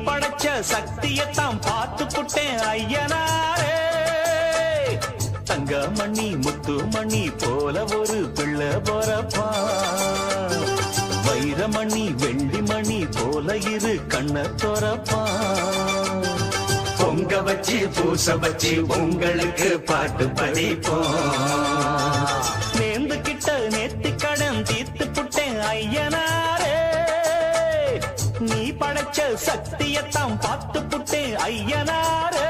படைச்ச சக்தியத்தான் பார்த்து புட்டேன் ஐயனாரே. தங்கமணி முத்துமணி போல ஒரு பிள்ளை பொறப்பா, வைரமணி வெள்ளிமணி போல இரு கண்ண தொரப்பா. பொங்க வச்சு பூச வச்சு உங்களுக்கு பாட்டு படிப்போம். நேர்ந்துகிட்ட நேர்த்தி கடன் தீர்த்து புட்டேன் ஐயனாரே. நீ படைச்ச சக்தியத்தான் பார்த்து புட்டேன் ஐயனாரே.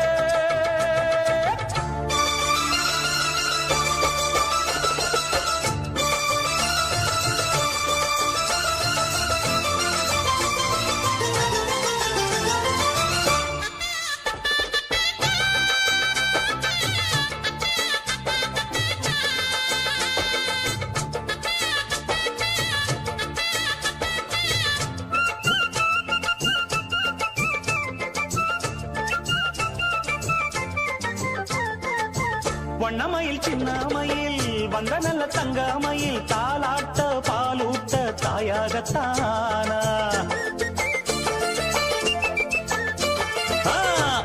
வண்ணமயில் சின்னமயில் வந்த நல்ல தங்கமயில் தாலாட்ட பாலூட்ட தாயாகத்தானா.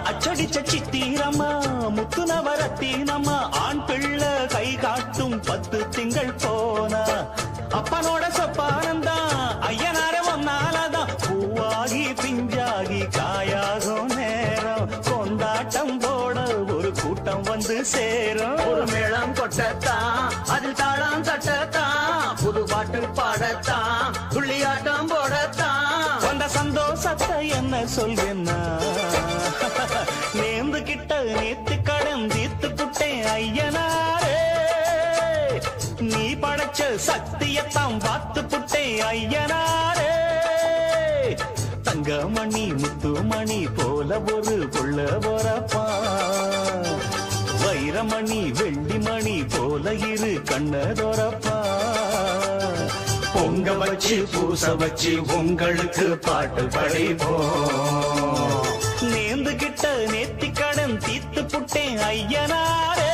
அச்சடிச்ச சித்திரம்மா முத்து நவரத்தினம்மா ஆண் பிள்ளை கை காட்டும் 10 திங்கள் போனா. அப்பனோட சொப்பானந்தா ஐயனார ஒன்னாலதான் பூவாகி பிஞ்சாகி காயாகும் நேரம். கொண்டாட்டம் போட ஒரு கூட்டம் வந்து சேரும். ஒரு மேளம் கொட்டத்தான் அதில் தாளம் தட்டத்தான், புது பாட்டு பாடத்தான் துள்ளியாட்டம் போடத்தான். வந்த சந்தோஷத்தை என்ன சொல்வேன்னா, நேர்ந்து கிட்ட நேத்து கடன் தீர்த்து புட்டேன் ஐயனாரே. நீ படைச்ச சக்தியத்தான் பார்த்து புட்டேன் ஐயனாரே. தங்கமணி முத்துமணி போல ஒரு புள்ள பொறப்பா, வைரமணி வெள்ளிமணி போல இரு கண்ண தொரப்பா. பொங்க வச்சு பூச வச்சு உங்களுக்கு பாட்டு படிப்போம். நேர்ந்துகிட்ட நேர்த்தி கடன் தீர்த்து புட்டேன் ஐயனாரே.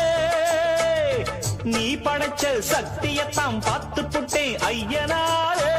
நீ படைச்ச சக்தியத்தான் பார்த்து புட்டேன் ஐயனாரே.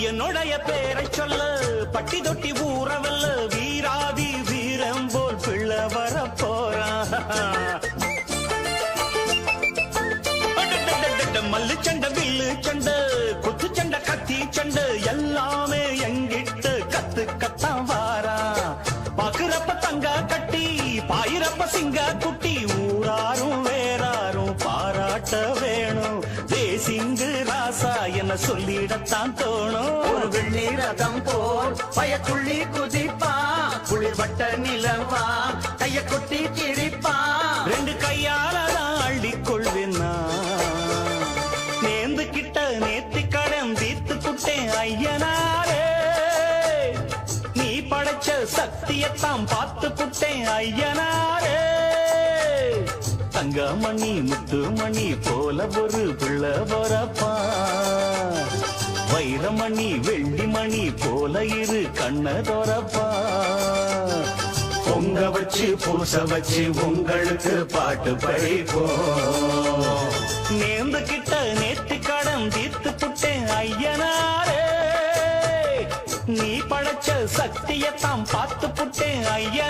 என்னுடைய பேரை சொல்ல பட்டி தொட்டி ஊறவல்ல வீராதி வீரம் போல் பிள்ளை வர போறான். மல்லு சண்டை வில்லு சண்டை குத்து சண்டை கத்தி சண்டை எல்லாமே எங்கிட்ட கத்துக்கத்தான் வாரா. பாக்குறப்ப தங்க கட்டி பாயிரப்ப சிங்க குட்டி ஊராரும் வேறாரும் பாராட்ட வேணும். தேசிங்கு ராசா என்ன சொல்லிடத்தான் தோணும். ஒரு வெள்ளி ரதம் போல் பயத்துள்ளி குதிப்பா, குளிர் வட்ட நிலவா கைய கொட்டி கிழிப்பா. 2 கையால தான் அள்ளிக்கொள்வேன்னா, நேர்ந்து கிட்ட நேர்த்தி கடன் தீர்த்து புட்டேன் ஐயனாரே. நீ படைச்ச சக்தியத்தான் பார்த்து புட்டேன் ஐயனாரே. தங்கமணி முத்துமணி போல ஒரு பிள்ளை பொறப்பா, வைரமணி வெள்ளிமணி போல இரு கண்ண தொரப்பா. பொங்க வச்சு பூச வச்சு உங்களுக்கு பாட்டு படிப்போம். நேர்ந்து கிட்ட நேர்த்தி கடன் தீர்த்து புட்டேன் ஐயனாரே. நீ படைச்ச சக்தியத்தான் பார்த்து புட்டேன் ஐயனா.